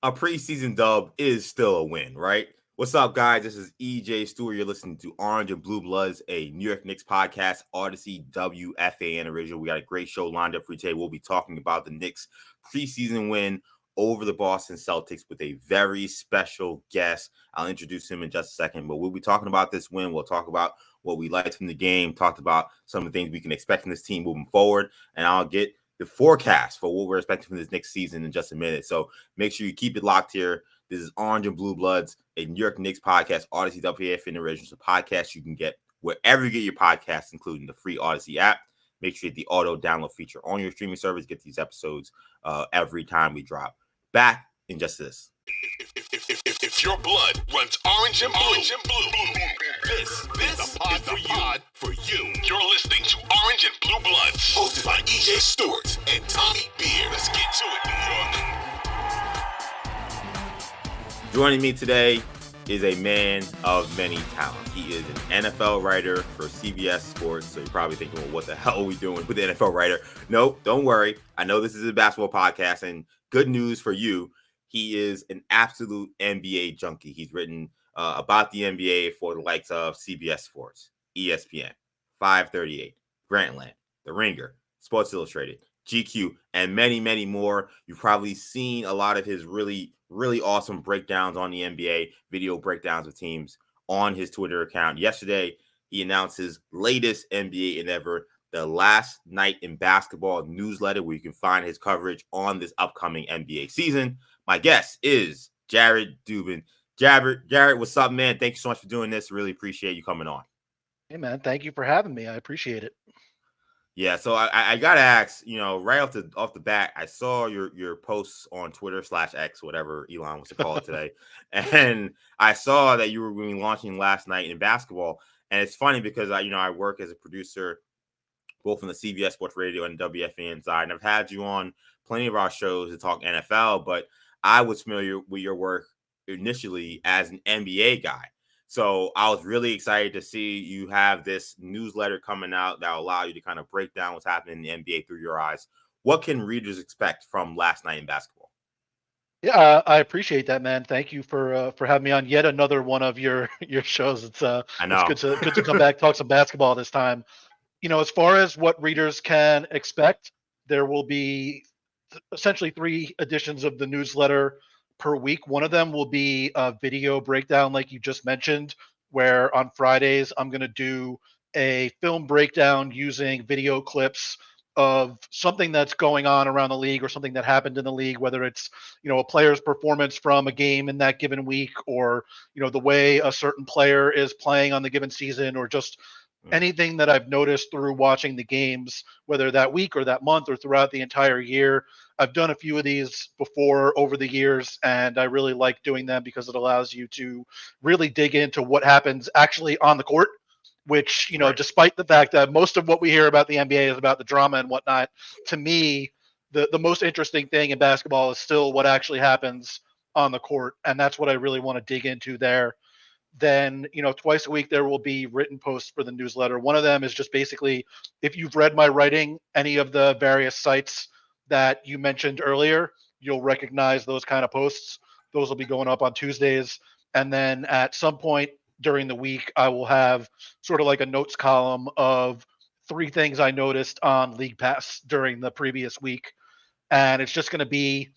a preseason dub is still a win, right? What's up, guys? This is EJ Stewart. You're listening to Orange and Blue Bloods, a New York Knicks podcast, Audacy WFAN original. We got a great show lined up for you today. We'll be talking about the Knicks preseason win over the Boston Celtics with a very special guest. I'll introduce him in just a second, but we'll be talking about this win. We'll talk about what we liked from the game, talked about some of the things we can expect from this team moving forward, and I'll get the forecast for what we're expecting from this next season in just a minute. So make sure you keep it locked here. This is Orange and Blue Bloods, a New York Knicks podcast, Audacy WFAN original. A podcast you can get wherever you get your podcasts, including the free Audacy app. Make sure you hit the auto download feature on your streaming service. Get these episodes every time we drop. Back in just this. If your blood runs orange and blue, this is the pod for you. You're listening to Orange and Blue Bloods, hosted by EJ Stewart and Tommy Beer. Let's get to it, New York. Joining me today is a man of many talents. He is an NFL writer for CBS Sports. So you're probably thinking, well, what the hell are we doing with the NFL writer? No, don't worry. I know this is a basketball podcast, and good news for you. He is an absolute NBA junkie. He's written about the NBA for the likes of CBS Sports, ESPN, 538, Grantland, The Ringer, Sports Illustrated, GQ, and many, many more. You've probably seen a lot of his really, really awesome breakdowns on the NBA, video breakdowns of teams on his Twitter account. Yesterday, he announced his latest NBA endeavor, the Last Night in Basketball newsletter, where you can find his coverage on this upcoming NBA season. My guest is Jared Dubin. Jared, what's up, man? Thank you so much for doing this. Really appreciate you coming on. Hey, man, thank you for having me. I appreciate it. Yeah, so I gotta ask, right off the bat, I saw your posts on Twitter /X, whatever Elon wants to call it today, and I saw that you were going to be launching Last Night in Basketball. And it's funny because I work as a producer both on the CBS Sports Radio and WFAN side, and I've had you on plenty of our shows to talk NFL, but I was familiar with your work initially as an NBA guy. So I was really excited to see you have this newsletter coming out that will allow you to kind of break down what's happening in the NBA through your eyes. What can readers expect from Last Night in Basketball? Yeah, I appreciate that, man. Thank you for having me on yet another one of your shows. It's good to come back, talk some basketball this time. As far as what readers can expect, there will be essentially 3 editions of the newsletter per week. One of them will be a video breakdown, like you just mentioned, where on Fridays I'm going to do a film breakdown using video clips of something that's going on around the league or something that happened in the league, whether it's, a player's performance from a game in that given week, or, the way a certain player is playing on the given season, or just anything that I've noticed through watching the games, whether that week or that month or throughout the entire year. I've done a few of these before over the years, and I really like doing them because it allows you to really dig into what happens actually on the court, which, Right. Despite the fact that most of what we hear about the NBA is about the drama and whatnot, to me, the most interesting thing in basketball is still what actually happens on the court. And that's what I really want to dig into there. Then, twice a week, there will be written posts for the newsletter. One of them is just basically, if you've read my writing, any of the various sites that you mentioned earlier, you'll recognize those kind of posts. Those will be going up on Tuesdays. And then at some point during the week, I will have sort of like a notes column of 3 things I noticed on League Pass during the previous week. And it's just going to be,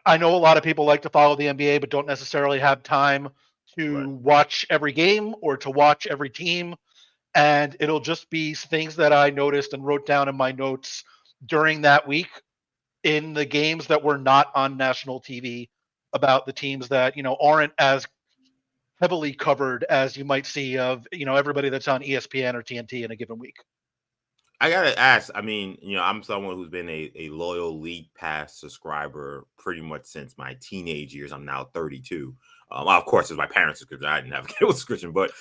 I know a lot of people like to follow the NBA, but don't necessarily have time to watch every game or to watch every team. And it'll just be things that I noticed and wrote down in my notes during that week in the games that were not on national TV, about the teams that, aren't as heavily covered as you might see of, everybody that's on ESPN or TNT in a given week. I gotta ask. I mean, I'm someone who's been a loyal League Pass subscriber pretty much since my teenage years. I'm now 32. Well, of course, it's my parents' subscription. I didn't have a cable subscription, but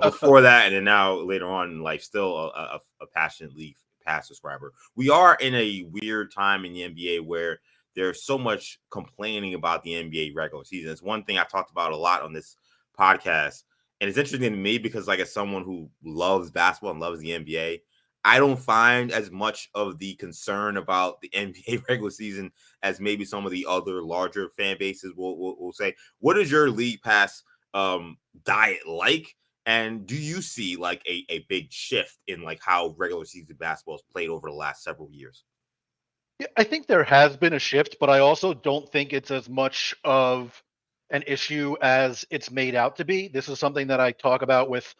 before that, and then now later on in life, still a passionate League Pass subscriber. We are in a weird time in the NBA where there's so much complaining about the NBA regular season. It's one thing I've talked about a lot on this podcast, and it's interesting to me because, like, as someone who loves basketball and loves the NBA, I don't find as much of the concern about the NBA regular season as maybe some of the other larger fan bases will say. What is your league pass diet like? And do you see like a big shift in like how regular season basketball is played over the last several years? Yeah, I think there has been a shift, but I also don't think it's as much of an issue as it's made out to be. This is something that I talk about with,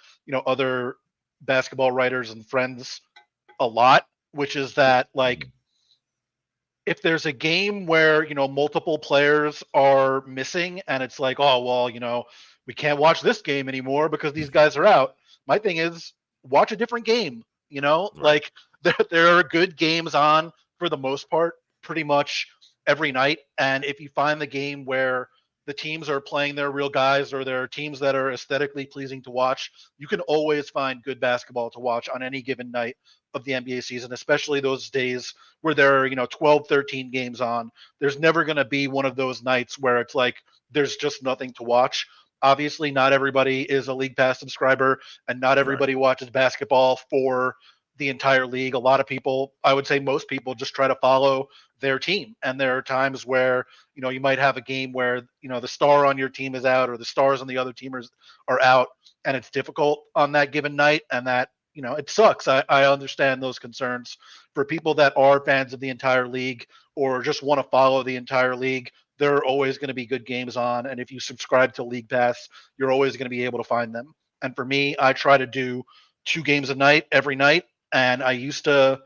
other basketball writers and friends a lot, which is that like if there's a game where, multiple players are missing and it's like, oh, well, we can't watch this game anymore because these guys are out. My thing is watch a different game, Right. like there are good games on for the most part, pretty much every night. And if you find the game where the teams are playing their real guys or there are teams that are aesthetically pleasing to watch, you can always find good basketball to watch on any given night of the NBA season, especially those days where there are, 12, 13 games on. There's never going to be one of those nights where it's like there's just nothing to watch. Obviously, not everybody is a League Pass subscriber and not Right. everybody watches basketball for the entire league. A lot of people, I would say most people, just try to follow their team. And there are times where, you might have a game where, the star on your team is out or the stars on the other teamers are out and it's difficult on that given night. And that, it sucks. I understand those concerns. For people that are fans of the entire league or just want to follow the entire league, there are always going to be good games on. And if you subscribe to League Pass, you're always going to be able to find them. And for me, I try to do 2 games a night every night. And I used to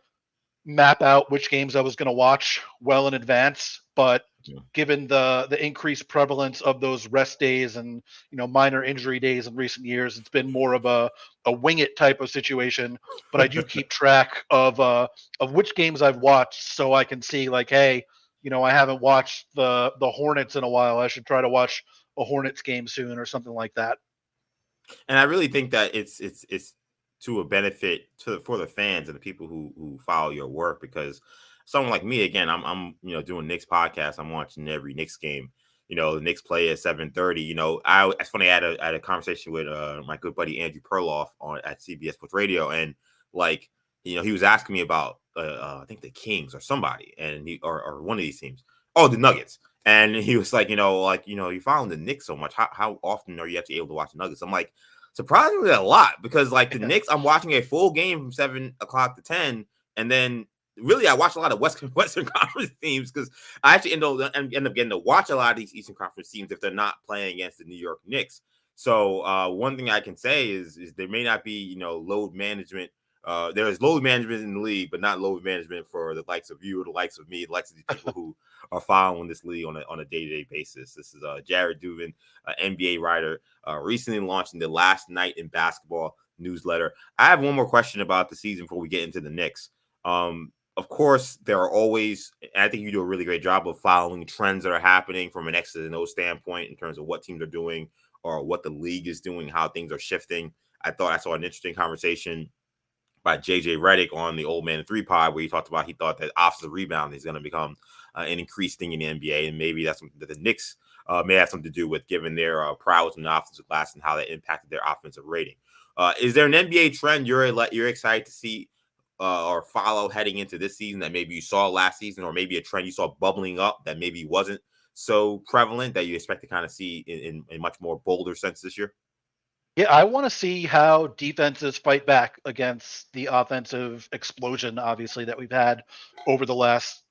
map out which games I was going to watch well in advance. But Yeah. given the increased prevalence of those rest days and minor injury days in recent years, it's been more of a wing it type of situation. But I do keep track of which games I've watched so I can see like, hey, I haven't watched the Hornets in a while. I should try to watch a Hornets game soon or something like that. And I really think that it's to a benefit for the fans and the people who follow your work, because someone like me, again, I'm doing Knicks podcast. I'm watching every Knicks game. The Knicks play at 7:30. It's funny. I had a conversation with my good buddy Andrew Perloff at CBS Sports Radio, and like he was asking me about I think the Kings or somebody, and or one of these teams. Oh, the Nuggets. And he was like, you following the Knicks so much. How often are you actually able to watch the Nuggets? I'm like, surprisingly a lot, because like the Knicks, I'm watching a full game from 7 o'clock to 10, and then really I watch a lot of Western Conference teams because I actually end up getting to watch a lot of these Eastern Conference teams if they're not playing against the New York Knicks. So one thing I can say is there may not be load management. There is load management in the league, but not load management for the likes of you or the likes of me, the likes of the people who are following this league on a day-to-day basis. This is Jared Dubin, NBA writer, recently launching the Last Night in Basketball newsletter. I have one more question about the season before we get into the Knicks. Of course, there are always, and I think you do a really great job of following trends that are happening from an X's and O standpoint in terms of what teams are doing or what the league is doing, how things are shifting. I thought I saw an interesting conversation by JJ Redick on the Old Man 3 pod, where he thought that offensive rebound is going to become an increased thing in the NBA, and maybe that's something that the Knicks may have something to do with, given their prowess in the offensive glass and how that impacted their offensive rating. Is there an NBA trend you're excited to see or follow heading into this season that maybe you saw last season, or maybe a trend you saw bubbling up that maybe wasn't so prevalent that you expect to kind of see in much more bolder sense this year? Yeah, I want to see how defenses fight back against the offensive explosion, obviously, that we've had over the last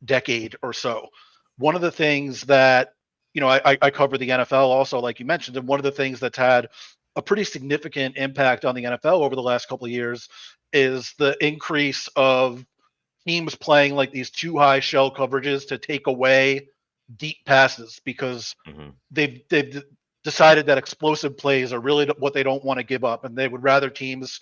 decade or so. One of the things that, I cover the NFL also, like you mentioned, and one of the things that's had a pretty significant impact on the NFL over the last couple of years is the increase of teams playing like these too high shell coverages to take away deep passes because Mm-hmm. they've decided that explosive plays are really what they don't want to give up, and they would rather teams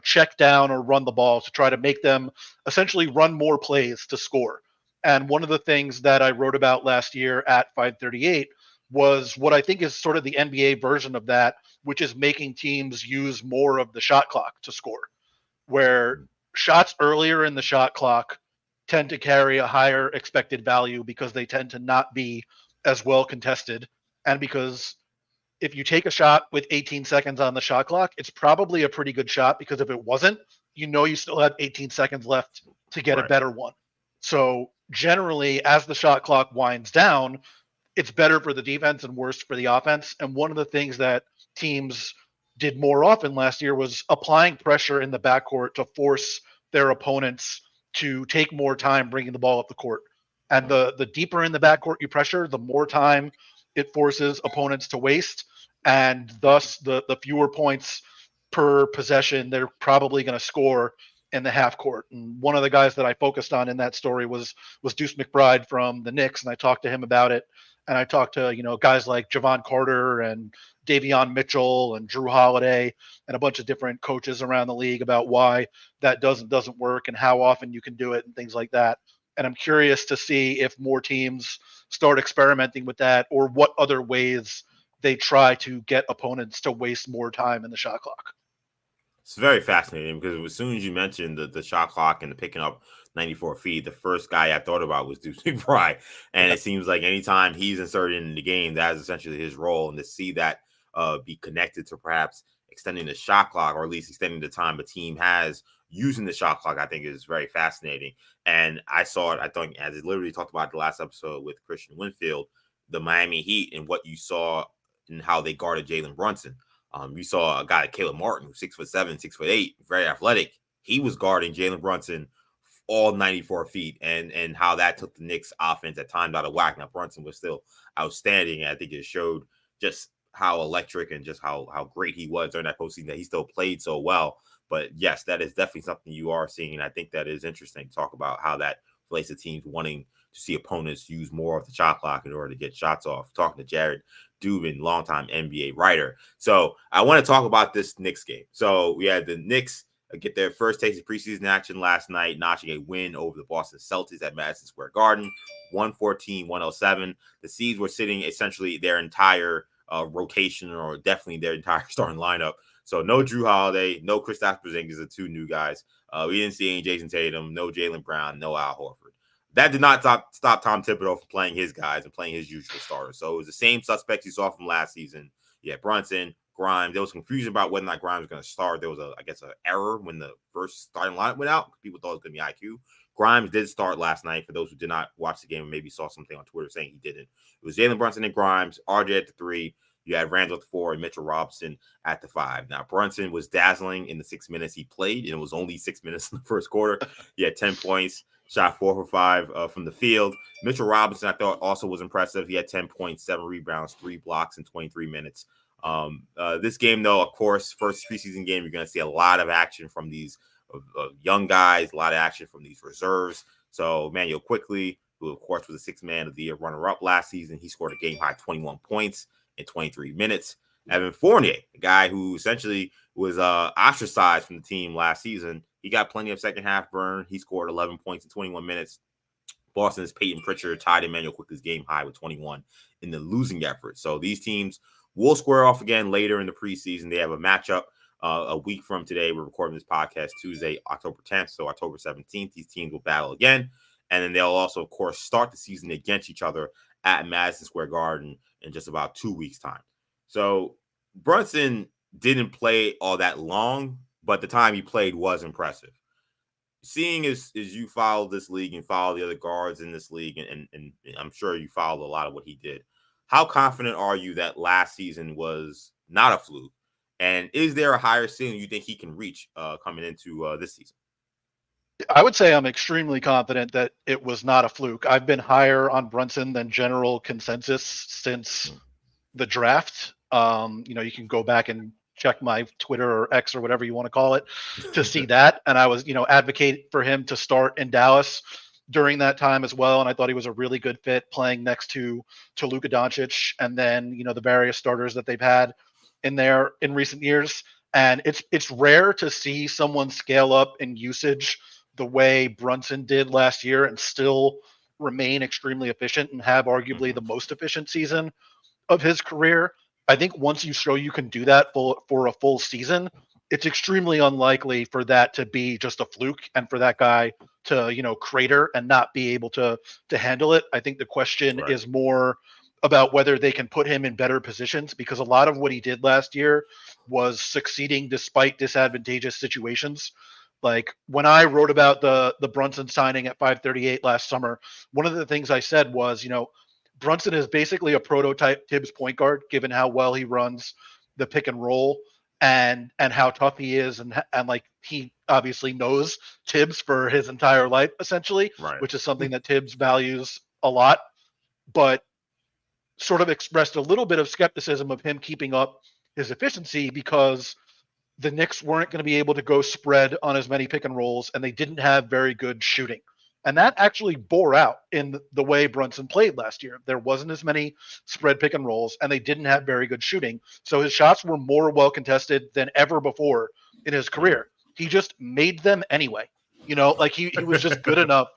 check down or run the ball to try to make them essentially run more plays to score. And one of the things that I wrote about last year at 538 was what I think is sort of the NBA version of that, which is making teams use more of the shot clock to score, where shots earlier in the shot clock tend to carry a higher expected value because they tend to not be as well contested. And because if you take a shot with 18 seconds on the shot clock, it's probably a pretty good shot, because if it wasn't, you still have 18 seconds left to get a Right. better one. So generally, as the shot clock winds down, it's better for the defense and worse for the offense. And one of the things that teams did more often last year was applying pressure in the backcourt to force their opponents to take more time bringing the ball up the court. And the deeper in the backcourt you pressure, the more time it forces opponents to waste, and thus the fewer points per possession they're probably going to score in the half court. And one of the guys that I focused on in that story was Deuce McBride from the Knicks, and I talked to him about it. And I talked to guys like Javon Carter and Davion Mitchell and Drew Holiday and a bunch of different coaches around the league about why that doesn't work and how often you can do it and things like that. And I'm curious to see if more teams start experimenting with that, or what other ways they try to get opponents to waste more time in the shot clock. It's very fascinating because as soon as you mentioned the shot clock and the picking up 94 feet, the first guy I thought about was Deuce McBride. And it seems like anytime he's inserted in the game, that is essentially his role. And to see that be connected to perhaps extending the shot clock, or at least extending the time a team has using the shot clock, I think is very fascinating. And I saw it, I think, as it literally talked about the last episode with Christian Winfield, the Miami Heat, and what you saw and how they guarded Jalen Brunson. You saw a guy like Caleb Martin, who's 6'7", 6'8", very athletic. He was guarding Jalen Brunson all 94 feet, and how that took the Knicks offense at times out of whack. Now Brunson was still outstanding. I think it showed just how electric and just how great he was during that postseason, that he still played so well. But yes, that is definitely something you are seeing, and I think that is interesting to talk about how that relates to teams wanting to see opponents use more of the shot clock in order to get shots off. Talking to Jared Dubin, longtime NBA writer. So I want to talk about this Knicks game. So we had the Knicks get their first taste of preseason action last night, notching a win over the Boston Celtics at Madison Square Garden, 114-107. The Seeds were sitting essentially their entire rotation, or definitely their entire starting lineup. So no Drew Holiday, no Kristaps Porzingis, the two new guys. We didn't see any Jason Tatum, no Jaylen Brown, no Al Horford. That did not stop Tom Thibodeau from playing his guys and playing his usual starters. So it was the same suspects you saw from last season. Yeah, Brunson, Grimes. There was confusion about whether or not Grimes was going to start. There was, an error when the first starting lineup went out. People thought it was going to be IQ. Grimes did start last night. For those who did not watch the game and maybe saw something on Twitter saying he didn't. It was Jalen Brunson and Grimes, RJ at the 3. You had Randall at the 4 and Mitchell Robinson at the 5. Now, Brunson was dazzling in the 6 minutes he played, and it was only 6 minutes in the first quarter. He had 10 points. Shot 4 for 5 from the field. Mitchell Robinson, I thought, also was impressive. He had 10 points, 7 rebounds, 3 blocks in 23 minutes. This game, though, of course, first preseason game, you're going to see a lot of action from these young guys, a lot of action from these reserves. So Manuel Quickley, who, of course, was a Sixth Man of the Year runner-up last season, he scored a game-high 21 points in 23 minutes. Evan Fournier, a guy who essentially was ostracized from the team last season, he got plenty of second half burn. He scored 11 points in 21 minutes. Boston's Peyton Pritchard tied Emmanuel Quickley's game high with 21 in the losing effort. So these teams will square off again later in the preseason. They have a matchup a week from today. We're recording this podcast Tuesday, October 10th. So October 17th, these teams will battle again. And then they'll also, of course, start the season against each other at Madison Square Garden in just about 2 weeks' time. So Brunson didn't play all that long, but the time he played was impressive. Seeing as you follow this league and follow the other guards in this league, and I'm sure you followed a lot of what he did, how confident are you that last season was not a fluke? And is there a higher ceiling you think he can reach coming into this season? I would say I'm extremely confident that it was not a fluke. I've been higher on Brunson than general consensus since the draft. You can go back and check my Twitter or X or whatever you want to call it to see that. And I was, advocate for him to start in Dallas during that time as well. And I thought he was a really good fit playing next to Luka Doncic, and then, the various starters that they've had in there in recent years. And it's rare to see someone scale up in usage the way Brunson did last year and still remain extremely efficient and have arguably the most efficient season of his career. I think once you show you can do that for a full season, it's extremely unlikely for that to be just a fluke and for that guy to, crater and not be able to handle it. I think the question is more about whether they can put him in better positions, because a lot of what he did last year was succeeding despite disadvantageous situations. Like when I wrote about the Brunson signing at 538 last summer, one of the things I said was, Brunson is basically a prototype Tibbs point guard, given how well he runs the pick and roll and how tough he is, and like he obviously knows Tibbs for his entire life, essentially, Right. which is something that Tibbs values a lot, but sort of expressed a little bit of skepticism of him keeping up his efficiency because the Knicks weren't going to be able to go spread on as many pick and rolls, and they didn't have very good shooting. And that actually bore out in the way Brunson played last year. There wasn't as many spread pick and rolls, and they didn't have very good shooting. So his shots were more well contested than ever before in his career. He just made them anyway. Like he was just good enough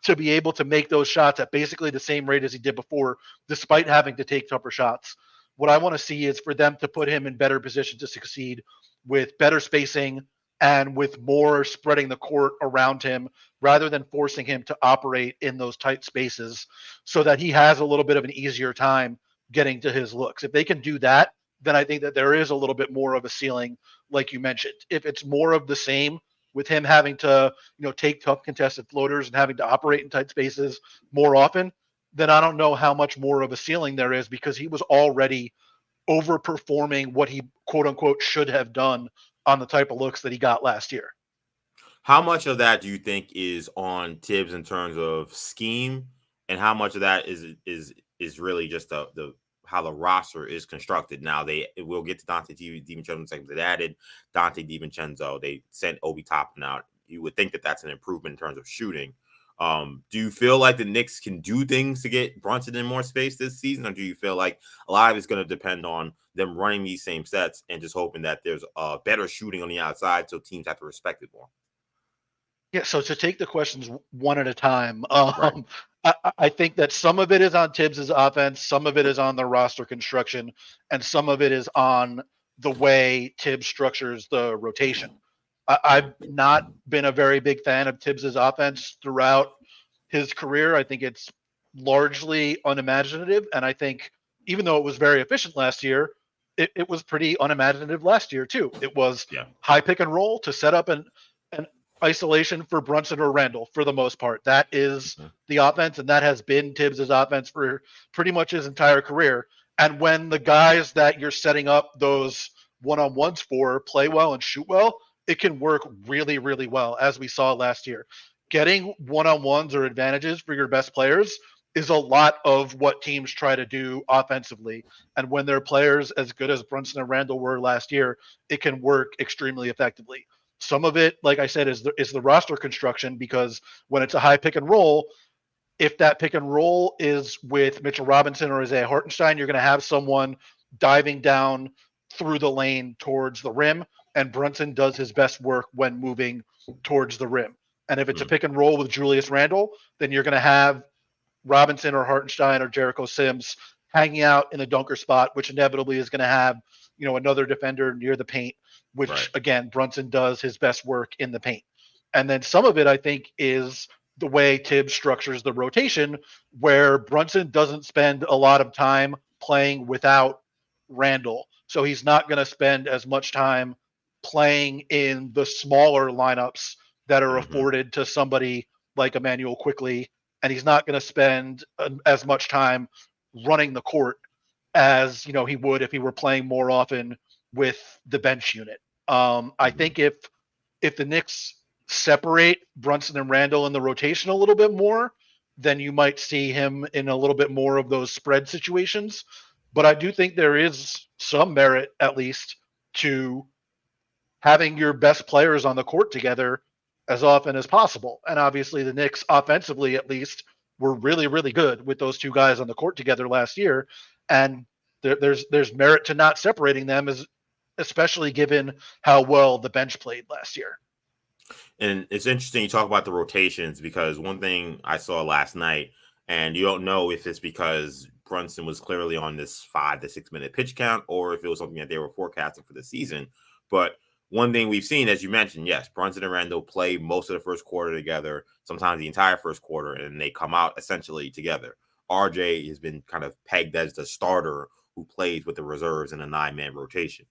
to be able to make those shots at basically the same rate as he did before, despite having to take tougher shots. What I want to see is for them to put him in better position to succeed with better spacing and with more spreading the court around him rather than forcing him to operate in those tight spaces so that he has a little bit of an easier time getting to his looks. If they can do that, then I think that there is a little bit more of a ceiling, like you mentioned. If it's more of the same with him having to, take tough contested floaters and having to operate in tight spaces more often, then I don't know how much more of a ceiling there is because he was already overperforming what he quote unquote should have done on the type of looks that he got last year. How much of that do you think is on Tibbs in terms of scheme, and how much of that is really just the how the roster is constructed? Now we'll get to Dante DiVincenzo in a second. They added Dante DiVincenzo. They sent Obi Toppin out. You would think that that's an improvement in terms of shooting. Do you feel like the Knicks can do things to get Brunson in more space this season, or do you feel like a lot of it's going to depend on them running these same sets and just hoping that there's better shooting on the outside so teams have to respect it more? Yeah, so to take the questions one at a time, Right. I think that some of it is on Tibbs's offense, some of it is on the roster construction, and some of it is on the way Tibbs structures the rotation. I've not been a very big fan of Tibbs's offense throughout his career. I think it's largely unimaginative, and I think even though it was very efficient last year, it was pretty unimaginative last year too. It was Yeah. high pick and roll to set up an isolation for Brunson or Randall for the most part. That is the offense, and that has been Tibbs's offense for pretty much his entire career. And when the guys that you're setting up those one-on-ones for play well and shoot well, it can work really, really well, as we saw last year. Getting one-on-ones or advantages for your best players is a lot of what teams try to do offensively. And when their players as good as Brunson and Randall were last year, it can work extremely effectively. Some of it, like I said, is the roster construction, because when it's a high pick and roll, if that pick and roll is with Mitchell Robinson or Isaiah Hartenstein, you're going to have someone diving down through the lane towards the rim, and Brunson does his best work when moving towards the rim. And if it's a pick and roll with Julius Randle, then you're going to have Robinson or Hartenstein or Jericho Sims hanging out in the dunker spot, which inevitably is going to have, another defender near the paint, which Right. again, Brunson does his best work in the paint. And then some of it, I think, is the way Tibbs structures the rotation, where Brunson doesn't spend a lot of time playing without Randall. So he's not going to spend as much time playing in the smaller lineups that are afforded to somebody like Emmanuel Quickly. And he's not going to spend as much time running the court as he would if he were playing more often with the bench unit. I think if the Knicks separate Brunson and Randall in the rotation a little bit more, then you might see him in a little bit more of those spread situations. But I do think there is some merit, at least, to having your best players on the court together as often as possible. And obviously the Knicks offensively, at least, were really, really good with those two guys on the court together last year. And there's merit to not separating them, especially given how well the bench played last year. And it's interesting you talk about the rotations, because one thing I saw last night, and you don't know if it's because Brunson was clearly on this 5 to 6 minute pitch count or if it was something that they were forecasting for the season. But one thing we've seen, as you mentioned, yes, Brunson and Randall play most of the first quarter together, sometimes the entire first quarter, and they come out essentially together. RJ has been kind of pegged as the starter who plays with the reserves in a 9-man rotation.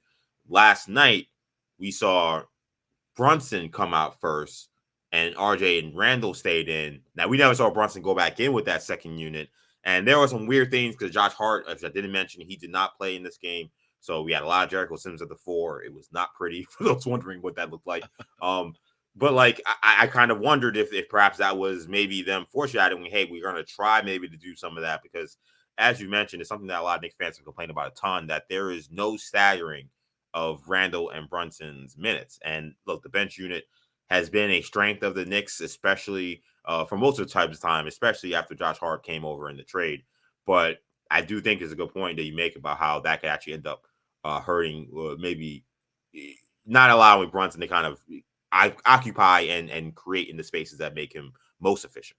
Last night, we saw Brunson come out first and RJ and Randall stayed in. Now, we never saw Brunson go back in with that second unit. And there were some weird things because Josh Hart, as I didn't mention, he did not play in this game. So we had a lot of Jericho Sims at the 4. It was not pretty for those wondering what that looked like. But like I kind of wondered if perhaps that was maybe them foreshadowing, hey, we're going to try maybe to do some of that because, as you mentioned, it's something that a lot of Knicks fans have complained about a ton, that there is no staggering of Randall and Brunson's minutes. And look, the bench unit has been a strength of the Knicks, especially for most of the types of time, especially after Josh Hart came over in the trade. But I do think it's a good point that you make about how that could actually end up hurting, maybe not allowing Brunson to kind of occupy and create in the spaces that make him most efficient.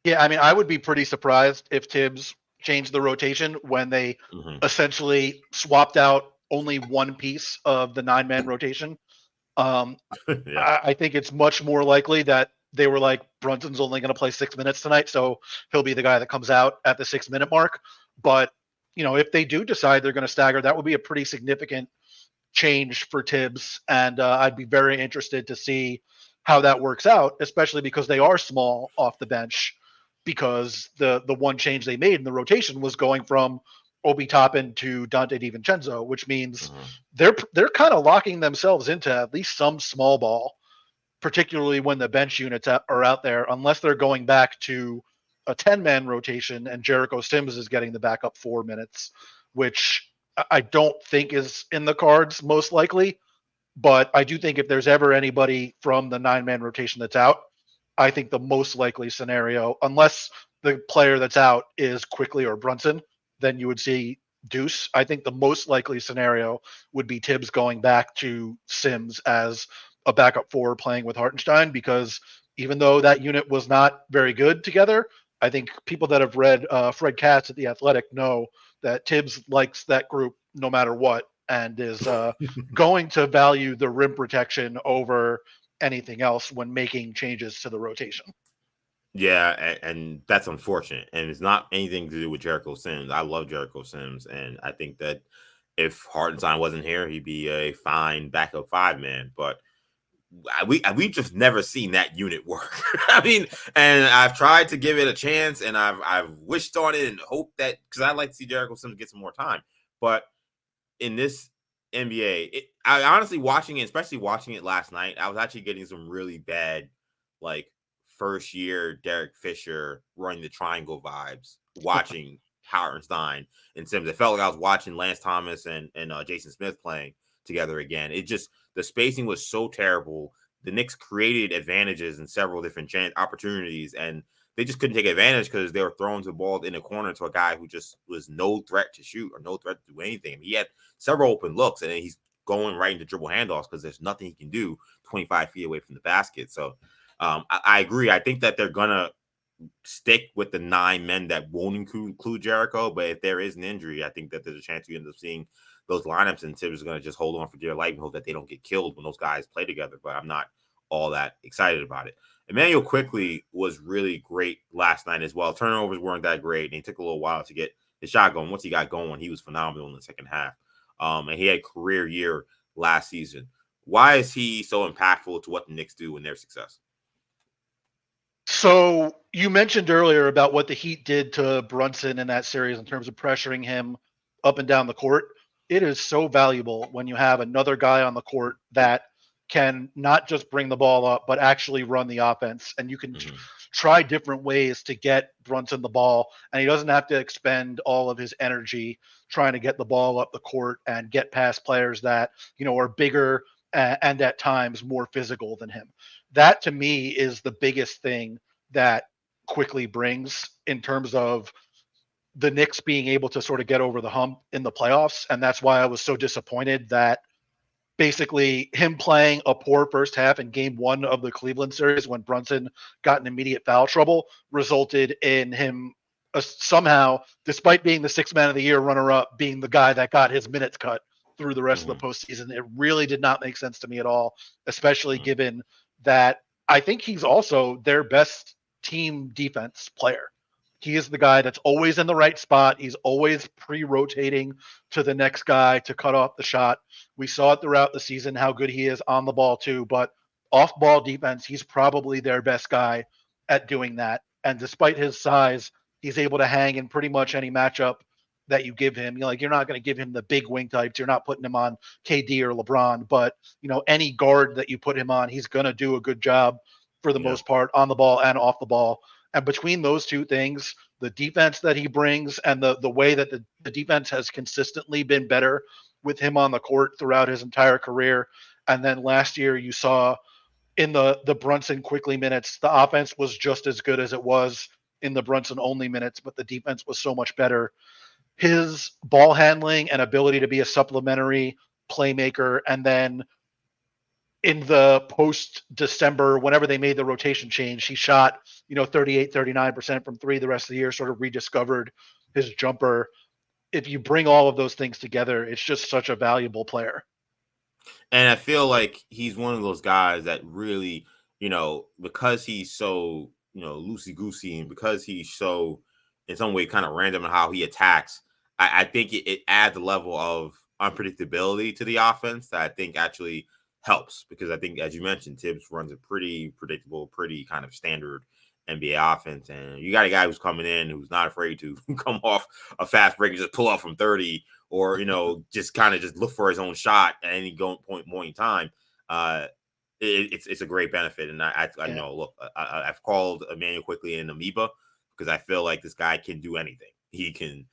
Yeah, I mean, I would be pretty surprised if Tibbs changed the rotation when they essentially swapped out only one piece of the 9-man rotation. Yeah. I think it's much more likely that they were like, Brunson's only going to play 6 minutes tonight, so he'll be the guy that comes out at the 6-minute mark. But, if they do decide they're going to stagger, that would be a pretty significant change for Tibbs. And I'd be very interested to see how that works out, especially because they are small off the bench, because the one change they made in the rotation was going from Obi Toppin to Dante DiVincenzo, which means they're kind of locking themselves into at least some small ball, particularly when the bench units are out there, unless they're going back to a 10-man rotation and Jericho Sims is getting the backup 4 minutes, which I don't think is in the cards most likely. But I do think if there's ever anybody from the 9-man rotation that's out, I think the most likely scenario, unless the player that's out is Quickly or Brunson, then you would see Deuce. I think the most likely scenario would be Tibbs going back to Sims as a backup 4 playing with Hartenstein, because even though that unit was not very good together, I think people that have read Fred Katz at The Athletic know that Tibbs likes that group no matter what, and is going to value the rim protection over anything else when making changes to the rotation. Yeah, and that's unfortunate. And it's not anything to do with Jericho Sims. I love Jericho Sims, and I think that if Hartenstein wasn't here, he'd be a fine backup 5-man. But we've just never seen that unit work. I mean, and I've tried to give it a chance, and I've wished on it and hoped that, because I'd like to see Jericho Sims get some more time. But in this NBA, I honestly watching it, especially watching it last night, I was actually getting some really bad, like, first year Derek Fisher running the triangle vibes, watching Hartenstein and Sims. It felt like I was watching Lance Thomas and Jason Smith playing together again. It just, the spacing was so terrible. The Knicks created advantages in several different opportunities, and they just couldn't take advantage because they were throwing the ball in the corner to a guy who just was no threat to shoot or no threat to do anything. I mean, he had several open looks, and then he's going right into dribble handoffs because there's nothing he can do 25 feet away from the basket. So I agree. I think that they're going to stick with the 9 men that won't include Jericho, but if there is an injury, I think that there's a chance you end up seeing those lineups, and Tibbs is going to just hold on for dear life and hope that they don't get killed when those guys play together. But I'm not all that excited about it. Emmanuel Quickly was really great last night as well. Turnovers weren't that great, and he took a little while to get his shot going. Once he got going, he was phenomenal in the second half. And he had a career year last season. Why is he so impactful to what the Knicks do in their success? So you mentioned earlier about what the Heat did to Brunson in that series in terms of pressuring him up and down the court. It is so valuable when you have another guy on the court that can not just bring the ball up, but actually run the offense. And you can try different ways to get Brunson the ball, and he doesn't have to expend all of his energy trying to get the ball up the court and get past players that, are bigger and at times more physical than him. That to me is the biggest thing that Quickly brings in terms of the Knicks being able to sort of get over the hump in the playoffs. And that's why I was so disappointed that basically him playing a poor first half in game 1 of the Cleveland series when Brunson got in immediate foul trouble resulted in him somehow, despite being the 6th man of the year runner-up, being the guy that got his minutes cut through the rest of the postseason. It really did not make sense to me at all, especially given that I think he's also their best team defense player. He is the guy that's always in the right spot. He's always pre-rotating to the next guy to cut off the shot. We saw it throughout the season how good he is on the ball too, but off-ball defense, he's probably their best guy at doing that. And despite his size, he's able to hang in pretty much any matchup that you give him. You're not going to give him the big wing types. You're not putting him on KD or LeBron, but any guard that you put him on, he's going to do a good job for the most part on the ball and off the ball. And between those two things, the defense that he brings and the way that the defense has consistently been better with him on the court throughout his entire career. And then last year you saw in the Brunson quickly minutes, the offense was just as good as it was in the Brunson only minutes, but the defense was so much better. His ball handling and ability to be a supplementary playmaker, and then in the post December, whenever they made the rotation change, he shot, 38, 39% from three the rest of the year, sort of rediscovered his jumper. If you bring all of those things together, it's just such a valuable player. And I feel like he's one of those guys that really, because he's so, loosey goosey, and because he's so, in some way, kind of random in how he attacks, I think it adds a level of unpredictability to the offense that I think actually helps, because I think, as you mentioned, Tibbs runs a pretty predictable, pretty kind of standard NBA offense, and you got a guy who's coming in who's not afraid to come off a fast break and just pull up from 30, or just kind of just look for his own shot at any point in time. It's a great benefit, and I know. Look, I've called Emmanuel Quickley an amoeba because I feel like this guy can do anything. He can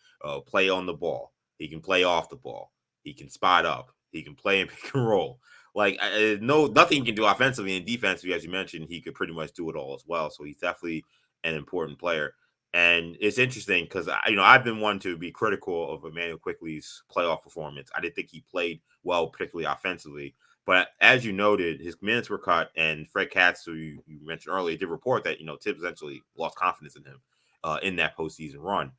play on the ball, he can play off the ball, he can spot up, he can play in pick and roll. Like, nothing he can do offensively and defensively, as you mentioned. He could pretty much do it all as well. So he's definitely an important player. And it's interesting because I've been one to be critical of Emmanuel Quickley's playoff performance. I didn't think he played well, particularly offensively. But as you noted, his minutes were cut, and Fred Katz, who you mentioned earlier, did report that Tibbs essentially lost confidence in him in that postseason run.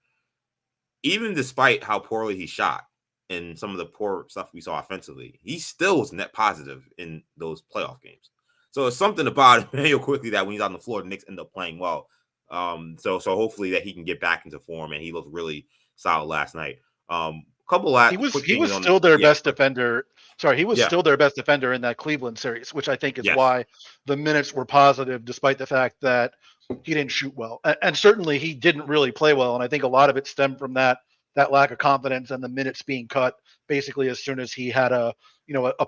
Even despite how poorly he shot and some of the poor stuff we saw offensively, he still was net positive in those playoff games. So it's something about Emmanuel Quickley that when he's on the floor, the Knicks end up playing well. So hopefully that he can get back into form, and he looked really solid last night. He was still their best defender. Sorry, he was still their best defender in that Cleveland series, which I think is why the minutes were positive, despite the fact that he didn't shoot well. And certainly he didn't really play well. And I think a lot of it stemmed from that lack of confidence and the minutes being cut basically as soon as he had a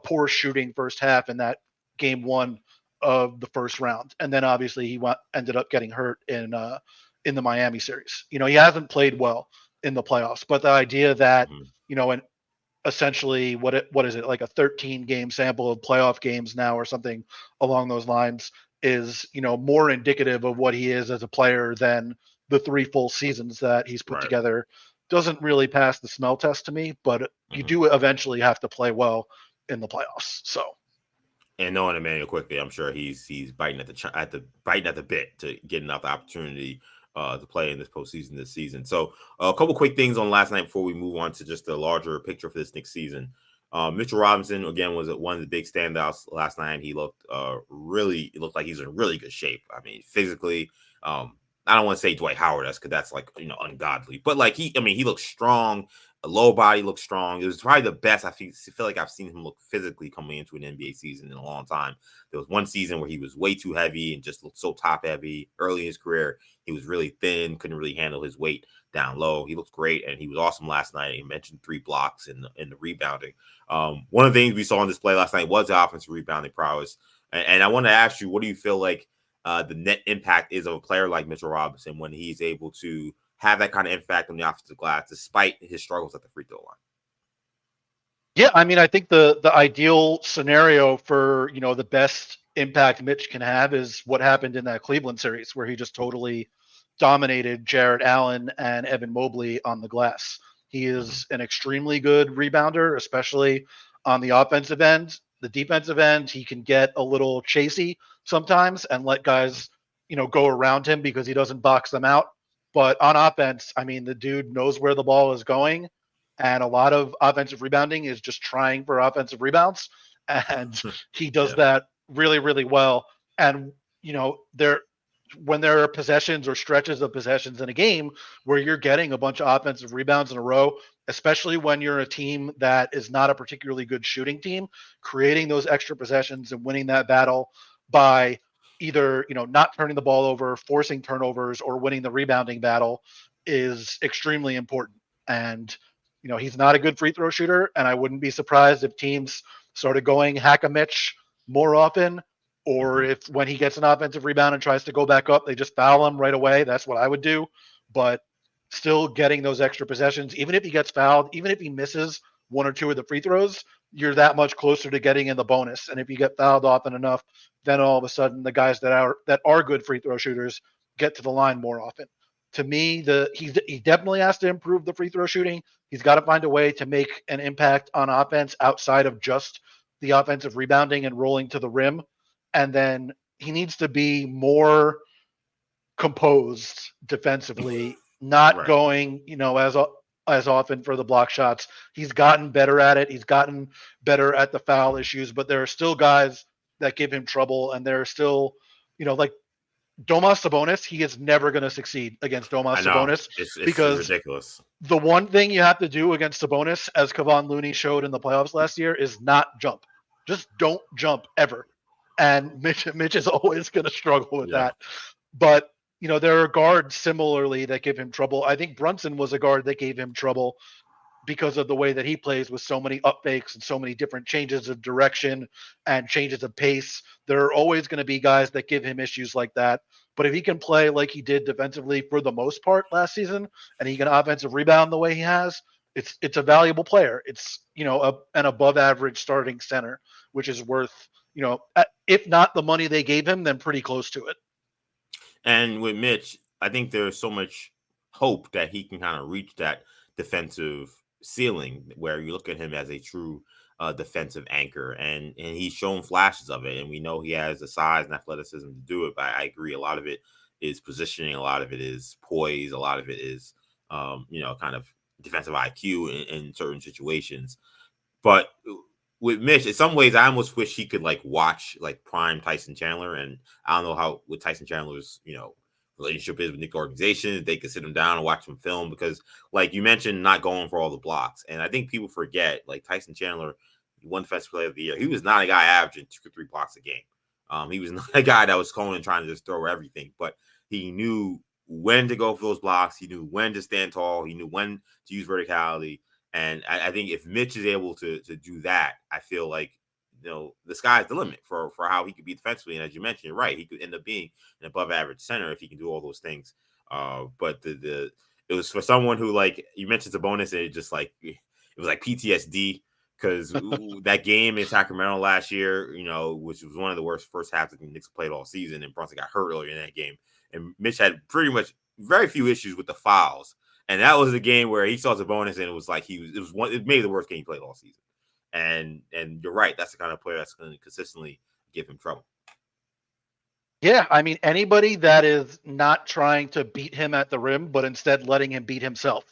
poor shooting first half in that game one of the first round. And then obviously he ended up getting hurt in the Miami series. He hasn't played well in the playoffs, but the idea that, and essentially what is it, like a 13 game sample of playoff games now or something along those lines is, more indicative of what he is as a player than the 3 full seasons that he's put together. Doesn't really pass the smell test to me, but you do eventually have to play well in the playoffs. So, and knowing Emmanuel Quickley, I'm sure he's biting at the bit to get enough opportunity to play in this postseason this season. So a couple quick things on last night before we move on to just the larger picture for this next season. Mitchell Robinson again was one of the big standouts last night. He looked it looked like he's in really good shape. I mean, physically. I don't want to say Dwight Howard, because that's like, ungodly, but like he looks strong. A low body looks strong. It was probably the best I feel like I've seen him look physically coming into an NBA season in a long time. There was one season where he was way too heavy and just looked so top heavy. Early in his career, he was really thin, couldn't really handle his weight down low. He looked great, and he was awesome last night. He mentioned 3 blocks in the rebounding. One of the things we saw on display last night was the offensive rebounding prowess. And I want to ask you, what do you feel like the net impact is of a player like Mitchell Robinson when he's able to have that kind of impact on the offensive glass, despite his struggles at the free throw line? Yeah, I mean, I think the ideal scenario for, the best impact Mitch can have is what happened in that Cleveland series, where he just totally dominated Jared Allen and Evan Mobley on the glass. He is an extremely good rebounder, especially on the offensive end. The defensive end, he can get a little chasey sometimes and let guys, go around him because he doesn't box them out. But on offense, I mean, the dude knows where the ball is going. And a lot of offensive rebounding is just trying for offensive rebounds. And he does that really, really well. And, when there are possessions or stretches of possessions in a game where you're getting a bunch of offensive rebounds in a row, especially when you're a team that is not a particularly good shooting team, creating those extra possessions and winning that battle by either, not turning the ball over, forcing turnovers, or winning the rebounding battle is extremely important. And, he's not a good free throw shooter, and I wouldn't be surprised if teams started going hack a Mitch more often, or if when he gets an offensive rebound and tries to go back up, they just foul him right away. That's what I would do. But still getting those extra possessions, even if he gets fouled, even if he misses one or two of the free throws, you're that much closer to getting in the bonus. And if you get fouled often enough, then all of a sudden the guys that are good free throw shooters get to the line more often. To me, he definitely has to improve the free throw shooting. He's got to find a way to make an impact on offense outside of just the offensive rebounding and rolling to the rim. And then he needs to be more composed defensively, not Right. going, as often for the block shots. He's gotten better at it. He's gotten better at the foul issues, but there are still guys that give him trouble, and there are still, like Domas Sabonis. He is never going to succeed against Domas I know. Sabonis It's because ridiculous. the one thing you have to do against Sabonis, as Kevon Looney showed in the playoffs last year, is not jump. Just don't jump ever. And Mitch is always going to struggle with that. But, there are guards similarly that give him trouble. I think Brunson was a guard that gave him trouble because of the way that he plays with so many up fakes and so many different changes of direction and changes of pace. There are always going to be guys that give him issues like that. But if he can play like he did defensively for the most part last season, and he can offensive rebound the way he has, it's a valuable player. It's, an above average starting center, which is worth, if not the money they gave him, then pretty close to it. And with Mitch, I think there's so much hope that he can kind of reach that defensive ceiling where you look at him as a true defensive anchor, and he's shown flashes of it, and we know he has the size and athleticism to do it. But I agree, a lot of it is positioning, a lot of it is poise, a lot of it is kind of defensive IQ in certain situations. But with Mitch, in some ways, I almost wish he could watch prime Tyson Chandler, and I don't know how with Tyson Chandler's relationship is with Knicks organization. They could sit him down and watch him film because, like you mentioned, not going for all the blocks, and I think people forget Tyson Chandler, won Defensive Player of the Year. He was not a guy averaging 2 or 3 blocks a game. He was not a guy that was going and trying to just throw everything, but he knew when to go for those blocks. He knew when to stand tall. He knew when to use verticality. And I think if Mitch is able to do that, I feel like, the sky's the limit for how he could be defensively. And as you mentioned, you're right, he could end up being an above average center if he can do all those things. But it was for someone who, you mentioned Sabonis, and it was like PTSD because that game in Sacramento last year, which was one of the worst first halves that the Knicks played all season, and Brunson got hurt earlier in that game. And Mitch had pretty much very few issues with the fouls. And that was the game where he saw Sabonis, and it was like it made the worst game he played all season. And you're right, that's the kind of player that's going to consistently give him trouble. Yeah, I mean, anybody that is not trying to beat him at the rim, but instead letting him beat himself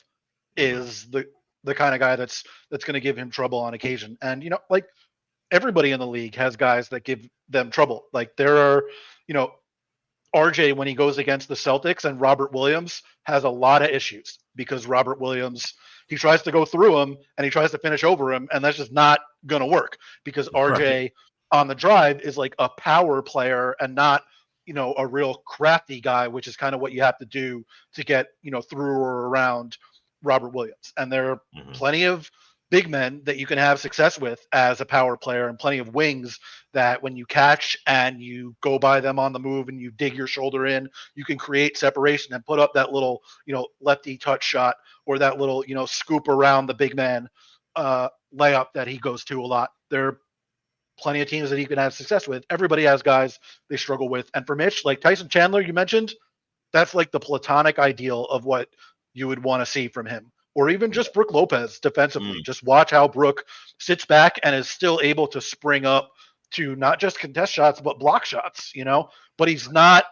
is the kind of guy that's going to give him trouble on occasion. And everybody in the league has guys that give them trouble. There are, RJ, when he goes against the Celtics, and Robert Williams has a lot of issues because Robert Williams, he tries to go through him and he tries to finish over him, and that's just not going to work because RJ on the drive is like a power player and not, a real crafty guy, which is kind of what you have to do to get, through or around Robert Williams. And there are plenty of big men that you can have success with as a power player, and plenty of wings that when you catch and you go by them on the move and you dig your shoulder in, you can create separation and put up that little, lefty touch shot, or that little, scoop around the big man layup that he goes to a lot. There are plenty of teams that he can have success with. Everybody has guys they struggle with. And for Mitch, like Tyson Chandler, you mentioned, that's like the platonic ideal of what you would want to see from him. Or even just Brook Lopez defensively. Just watch how Brook sits back and is still able to spring up to not just contest shots, but block shots, but he's not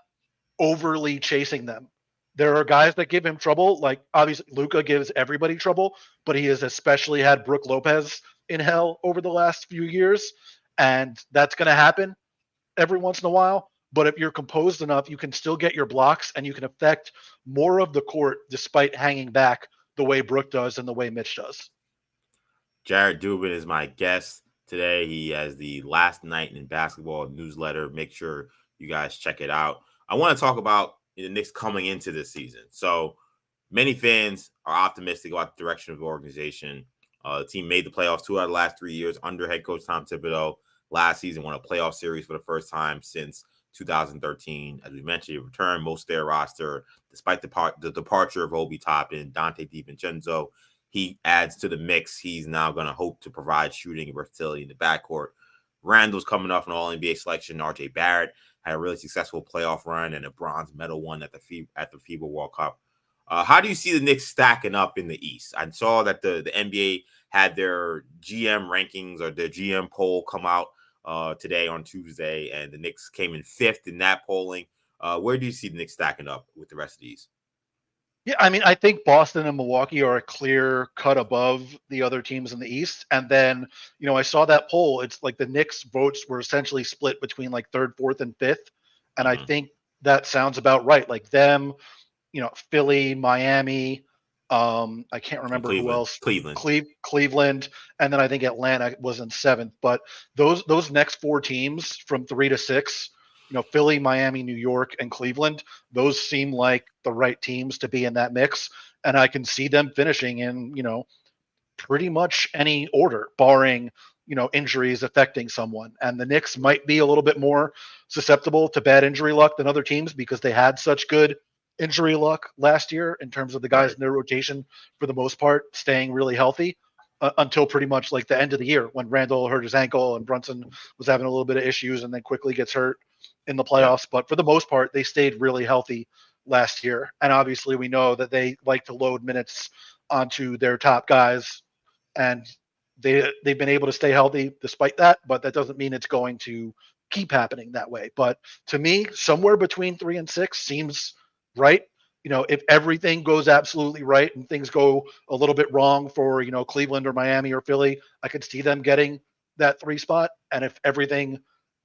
overly chasing them. There are guys that give him trouble. Like obviously Luka gives everybody trouble, but he has especially had Brook Lopez in hell over the last few years. And that's going to happen every once in a while. But if you're composed enough, you can still get your blocks and you can affect more of the court despite hanging back the way Brook does and the way Mitch does. Jared Dubin is my guest today. He has the Last Night in Basketball newsletter. Make sure you guys check it out. I want to talk about the Knicks coming into this season. So many fans are optimistic about the direction of the organization. The team made the playoffs 2 out of the last 3 years under head coach Tom Thibodeau. Last season, won a playoff series for the first time since 2013. As we mentioned, he returned most of their roster, despite the departure of Obi Toppin, Dante DiVincenzo. He adds to the mix. He's now going to hope to provide shooting and versatility in the backcourt. Randall's coming off an All-NBA selection. RJ Barrett had a really successful playoff run and a bronze medal won at the FIBA World Cup. How do you see the Knicks stacking up in the East? I saw that the NBA had their GM rankings or their GM poll come out today on Tuesday, and the Knicks came in 5th in that polling. Where do you see the Knicks stacking up with the rest of these? Yeah, I mean, I think Boston and Milwaukee are a clear cut above the other teams in the East. And then, I saw that poll. It's like the Knicks votes were essentially split between like 3rd, 4th, and 5th. And I think that sounds about right. Like them, Philly, Miami, I can't remember who else. Cleveland, and then I think Atlanta was in 7th. But those next 4 teams from 3 to 6, Philly, Miami, New York, and Cleveland, those seem like the right teams to be in that mix. And I can see them finishing in, pretty much any order, barring, injuries affecting someone. And the Knicks might be a little bit more susceptible to bad injury luck than other teams because they had such good injury luck last year in terms of the guys in their rotation, for the most part, staying really healthy until pretty much like the end of the year when Randall hurt his ankle and Brunson was having a little bit of issues and then quickly gets hurt in the playoffs. But for the most part, they stayed really healthy last year. And obviously we know that they like to load minutes onto their top guys, and they've been able to stay healthy despite that, but that doesn't mean it's going to keep happening that way. But to me, somewhere between 3 and 6 seems right. If everything goes absolutely right and things go a little bit wrong for, Cleveland or Miami or Philly, I could see them getting that 3 spot. And if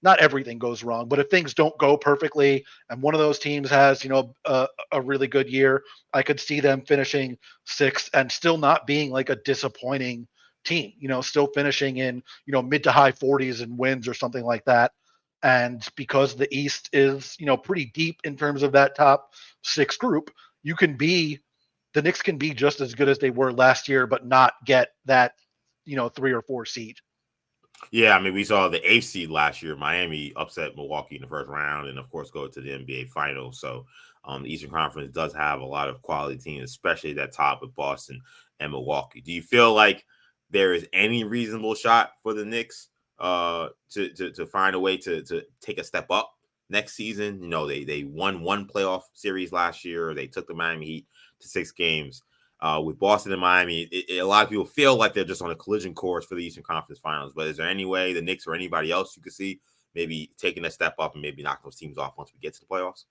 not everything goes wrong, but if things don't go perfectly and one of those teams has, a really good year, I could see them finishing 6th and still not being like a disappointing team, still finishing in, mid to high 40s and wins or something like that. And because the East is, pretty deep in terms of that top 6 group, the Knicks can be just as good as they were last year, but not get that, 3 or 4 seed. Yeah, I mean, we saw the 8th seed last year. Miami upset Milwaukee in the first round and, of course, go to the NBA Finals. So the Eastern Conference does have a lot of quality teams, especially that top with Boston and Milwaukee. Do you feel like there is any reasonable shot for the Knicks to find a way to take a step up next season? They won 1 playoff series last year. They took the Miami Heat to 6 games. With Boston and Miami, a lot of people feel like they're just on a collision course for the Eastern Conference Finals. But is there any way the Knicks or anybody else you could see maybe taking a step up and maybe knock those teams off once we get to the playoffs?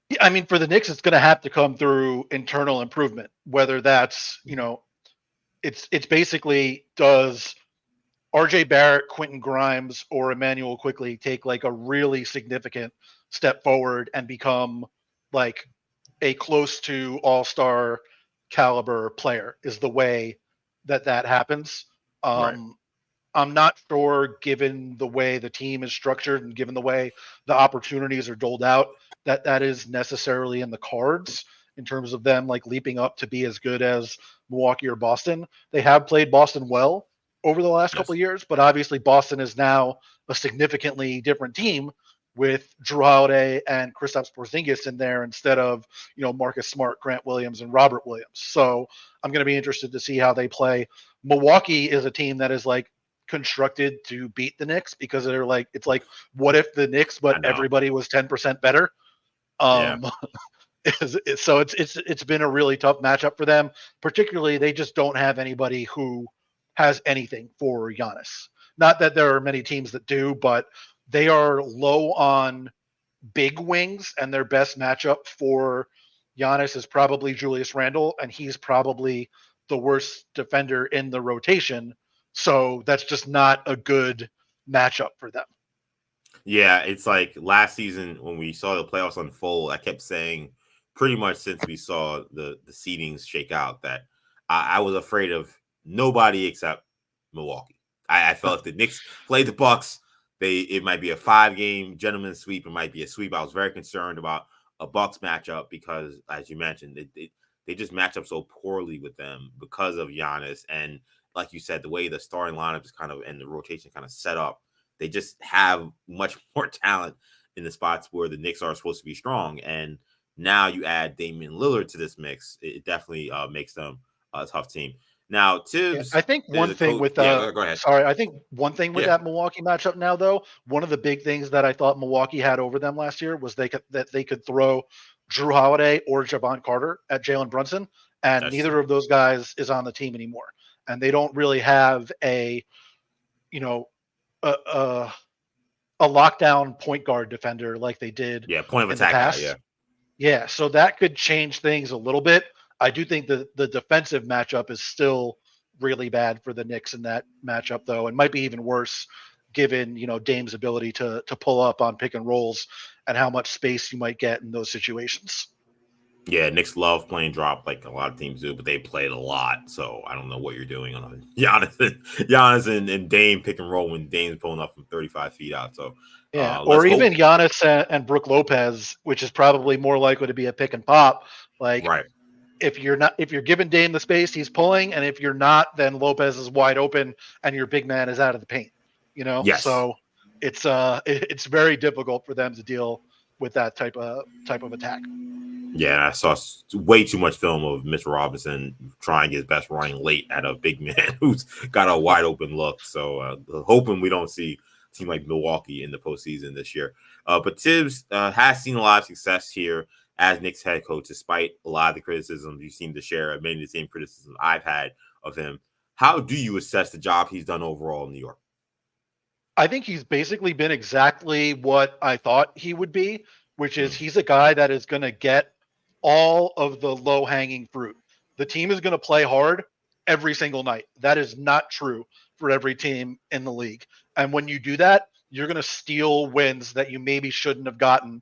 Yeah, I mean, for the Knicks, it's going to have to come through internal improvement, whether that's, it's basically, does RJ Barrett, Quentin Grimes, or Emmanuel Quickly take like a really significant step forward and become like a close to all-star caliber player is the way that happens. Right. I'm not sure, given the way the team is structured and given the way the opportunities are doled out, that is necessarily in the cards in terms of them like leaping up to be as good as Milwaukee or Boston. They have played Boston well over the last couple of years, but obviously Boston is now a significantly different team with Jrue Holiday and Kristaps Porzingis in there instead of, Marcus Smart, Grant Williams, and Robert Williams. So I'm going to be interested to see how they play. Milwaukee is a team that is like constructed to beat the Knicks because they're like, it's like, what if the Knicks, but everybody was 10% better? So it's been a really tough matchup for them. Particularly, they just don't have anybody who has anything for Giannis. Not that there are many teams that do, but they are low on big wings, and their best matchup for Giannis is probably Julius Randle, and he's probably the worst defender in the rotation. So that's just not a good matchup for them. Yeah, it's like last season when we saw the playoffs unfold, I kept saying pretty much since we saw the seedings shake out that I was afraid of nobody except Milwaukee. I felt if the Knicks played the Bucks, it might be a 5-game gentleman's sweep. It might be a sweep. I was very concerned about a Bucks matchup because, as you mentioned, they just match up so poorly with them because of Giannis and, like you said, the way the starting lineup is kind of and the rotation kind of set up. They just have much more talent in the spots where the Knicks are supposed to be strong. And now you add Damian Lillard to this mix, it definitely makes them a tough team. Now, Yeah, Tibbs I think is one a thing coach. with Yeah, go ahead. sorry, I think one thing with Yeah, that Milwaukee matchup now though, one of the big things that I thought Milwaukee had over them last year was they could throw Drew Holiday or Javon Carter at Jalen Brunson, and that's true. neither of those guys is on the team anymore, and they don't really have a you know a a, a lockdown point guard defender like they did Yeah, point of in the attack guy. Yeah. past. Yeah, so that could change things a little bit. I do think the defensive matchup is still really bad for the Knicks in that matchup, though, and might be even worse given Dame's ability to pull up on pick and rolls and how much space you might get in those situations. Yeah, Knicks love playing drop like a lot of teams do, but they played a lot. So I don't know what you're doing on Giannis and Dame pick and roll when Dame's pulling up from 35 feet out. So Yeah, let's or even hope. Giannis and Brook Lopez, which is probably more likely to be a pick and pop. Like Right. if you're giving Dame the space, he's pulling, and if you're not, then Lopez is wide open and your big man is out of the paint. Yes. So it's very difficult for them to deal with that type of attack. Yeah, I saw way too much film of Mitchell Robinson trying his best running late at a big man who's got a wide open look. So hoping we don't see a team like Milwaukee in the postseason this year. But Tibbs has seen a lot of success here as Knicks head coach, despite a lot of the criticisms you seem to share, many of the same criticisms I've had of him. How do you assess the job he's done overall in New York? I think he's basically been exactly what I thought he would be, which is Mm, he's a guy that is going to get all of the low hanging fruit. The team is going to play hard every single night. That is not true for every team in the league. And when you do that, you're going to steal wins that you maybe shouldn't have gotten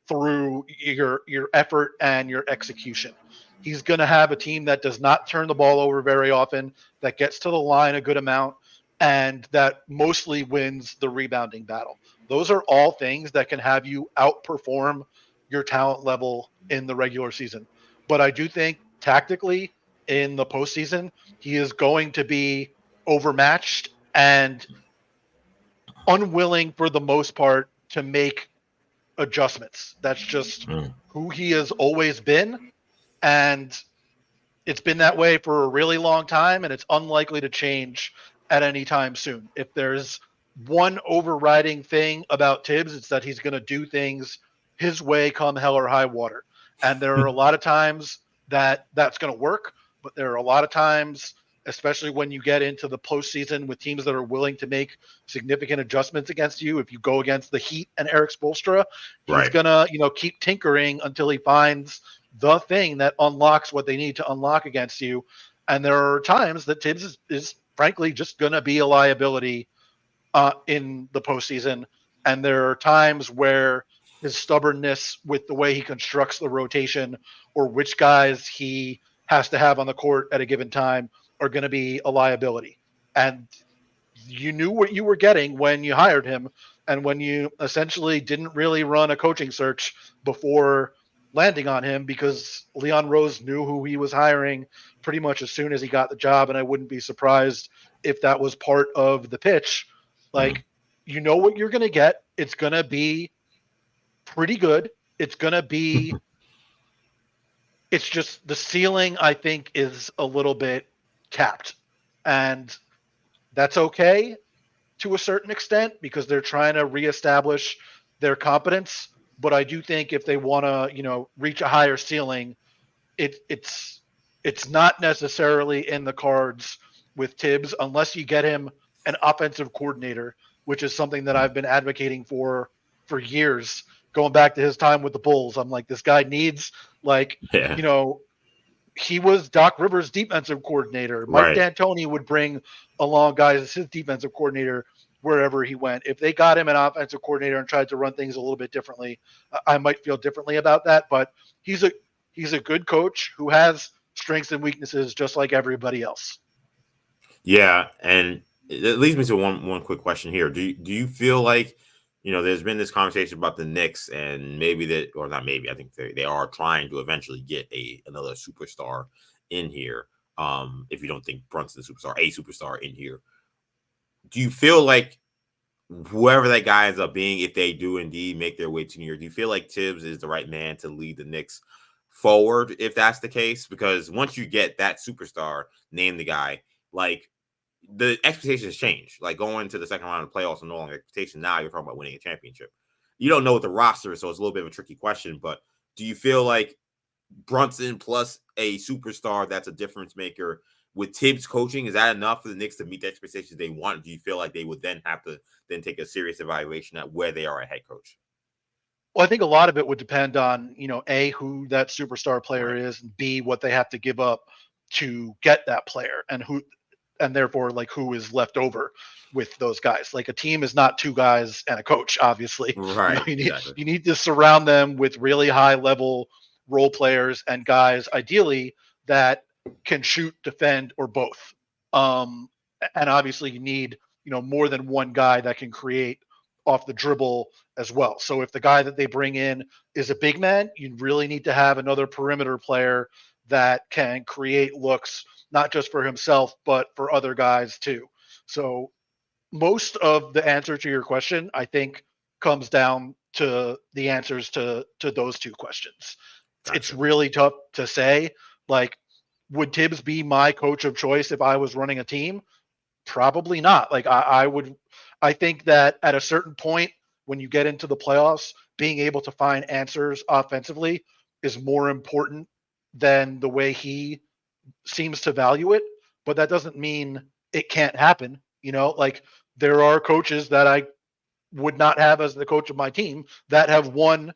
through your effort and your execution. He's going to have a team that does not turn the ball over very often, that gets to the line a good amount, and that mostly wins the rebounding battle. Those are all things that can have you outperform your talent level in the regular season. But I do think tactically in the postseason, he is going to be overmatched and unwilling for the most part to make adjustments. That's just mm. who he has always been. And it's been that way for a really long time, and it's unlikely to change at any time soon. If there's one overriding thing about Tibbs, it's that he's going to do things his way come hell or high water. And there are a lot of times that that's going to work, but there are a lot of times, especially when you get into the postseason with teams that are willing to make significant adjustments against you. If you go against the Heat and Eric Spoelstra, he's Right. going to, keep tinkering until he finds the thing that unlocks what they need to unlock against you. And there are times that Tibbs is frankly just going to be a liability in the postseason. And there are times where his stubbornness with the way he constructs the rotation or which guys he has to have on the court at a given time are going to be a liability. And you knew what you were getting when you hired him and when you essentially didn't really run a coaching search before landing on him, because Leon Rose knew who he was hiring pretty much as soon as he got the job. And I wouldn't be surprised if that was part of the pitch. Mm. Like, you know what you're going to get. It's going to be pretty good. It's going to be, it's just the ceiling, I think, is a little bit capped. And that's okay to a certain extent because they're trying to reestablish their competence. But I do think if they want to, reach a higher ceiling, it's not necessarily in the cards with Tibbs unless you get him an offensive coordinator, which is something that I've been advocating for years, going back to his time with the Bulls. I'm like, this guy needs Yeah. He was Doc Rivers' defensive coordinator. Mike Right. D'Antoni would bring along guys as his defensive coordinator wherever he went. If they got him an offensive coordinator and tried to run things a little bit differently, I might feel differently about that. But he's a good coach who has strengths and weaknesses just like everybody else. Yeah, and it leads me to one quick question here. Do you feel like, there's been this conversation about the Knicks, and maybe that, or not maybe, I think they are trying to eventually get another superstar in here. If you don't think Brunson's a superstar in here, do you feel like whoever that guy ends up being, if they do indeed make their way to New York, do you feel like Tibbs is the right man to lead the Knicks forward if that's the case? Because once you get that superstar, name the guy, like the expectations change. Like going to the second round of the playoffs, no longer expectation. Now you're talking about winning a championship. You don't know what the roster is, so it's a little bit of a tricky question. But do you feel like Brunson plus a superstar that's a difference maker with Tibbs coaching, is that enough for the Knicks to meet the expectations they want? Do you feel like they would then have to then take a serious evaluation at where they are a head coach? Well, I think a lot of it would depend on, A, who that superstar player Right. is, and B, what they have to give up to get that player, and therefore like who is left over with those guys. Like a team is not two guys and a coach, obviously. Right. You need Exactly. you need to surround them with really high level role players and guys, ideally, that can shoot, defend, or both. And obviously you need, more than one guy that can create off the dribble as well. So if the guy that they bring in is a big man, you really need to have another perimeter player that can create looks not just for himself but for other guys too. So most of the answer to your question, I think, comes down to the answers to those two questions. It's Gotcha. really tough to say. Like, would Tibbs be my coach of choice if I was running a team? Probably not. Like I think that at a certain point when you get into the playoffs, being able to find answers offensively is more important than the way he seems to value it. But that doesn't mean it can't happen. Like there are coaches that I would not have as the coach of my team that have won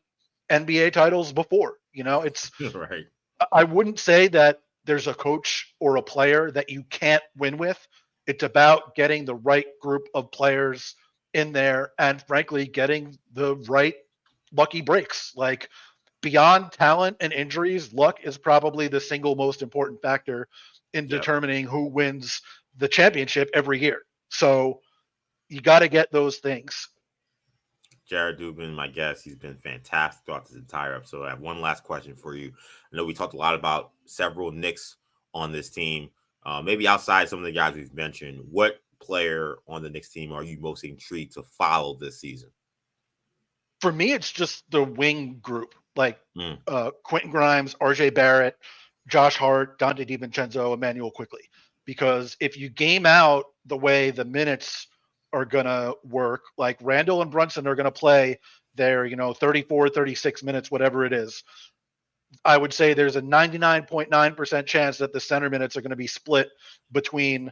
NBA titles before. It's Right. I wouldn't say that there's a coach or a player that you can't win with. It's about getting the right group of players in there and frankly getting the right lucky breaks. Like beyond talent and injuries, luck is probably the single most important factor in Yep. determining who wins the championship every year. So you got to get those things. Jared Dubin, my guest, he's been fantastic throughout this entire episode. I have one last question for you. I know we talked a lot about several Knicks on this team. Maybe outside some of the guys we've mentioned, what player on the Knicks team are you most intrigued to follow this season? For me, it's just the wing group, like Mm. Quentin Grimes, RJ Barrett, Josh Hart, Dante DiVincenzo, Emmanuel Quickly. Because if you game out the way the minutes are going to work, like Randall and Brunson are going to play their, 34, 36 minutes, whatever it is, I would say there's a 99.9% chance that the center minutes are going to be split between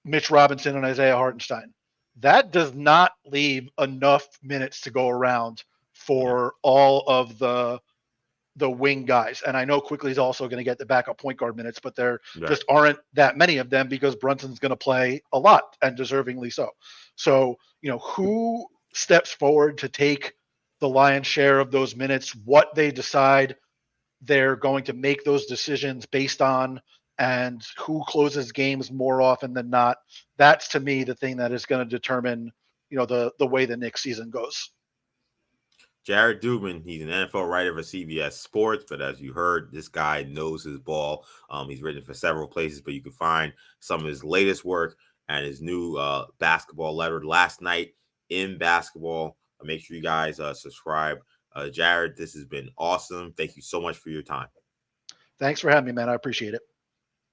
Mitch Robinson and Isaiah Hartenstein. That does not leave enough minutes to go around for all of the wing guys. And I know Quickly is also going to get the backup point guard minutes, but there just aren't that many of them because Brunson's going to play a lot and deservingly so. So, who steps forward to take the lion's share of those minutes, what they decide they're going to make those decisions based on, and who closes games more often than not. That's to me the thing that is going to determine, the way the Knicks season goes. Jared Dubin, he's an NFL writer for CBS Sports, but as you heard, this guy knows his ball. He's written for several places, but you can find some of his latest work and his new basketball letter, Last Night in Basketball. Make sure you guys subscribe. Jared, this has been awesome. Thank you so much for your time. Thanks for having me, man. I appreciate it.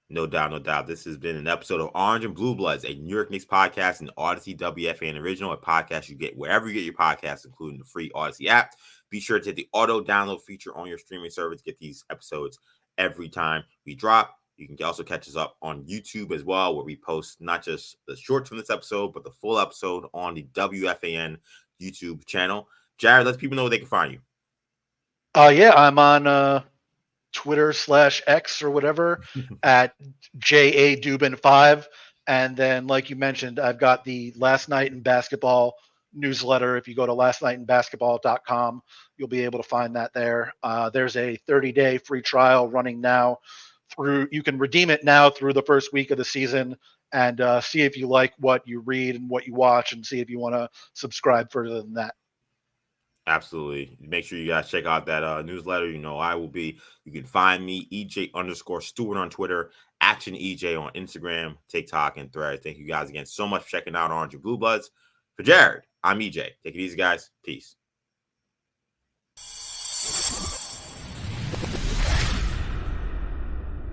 No doubt, no doubt. This has been an episode of Orange and Blue Bloods, a New York Knicks podcast and Audacy WFAN original, a podcast you get wherever you get your podcasts, including the free Audacy app. Be sure to hit the auto download feature on your streaming service. Get these episodes every time we drop. You can also catch us up on YouTube as well, where we post not just the shorts from this episode, but the full episode on the WFAN YouTube channel. Jared, let people know where they can find you. Yeah, I'm on Twitter /X or whatever at JA Dubin 5. And then, like you mentioned, I've got the Last Night in Basketball newsletter. If you go to lastnightinbasketball.com, you'll be able to find that there. There's a 30-day free trial running now. You can redeem it now through the first week of the season and see if you like what you read and what you watch, and see if you want to subscribe further than that. Absolutely. Make sure you guys check out that newsletter. I will be. You can find me, EJ_Stewart on Twitter, Action EJ on Instagram, TikTok, and Thread. Thank you guys again so much for checking out Orange and Blue Bloods. For Jared, I'm EJ. Take it easy, guys. Peace.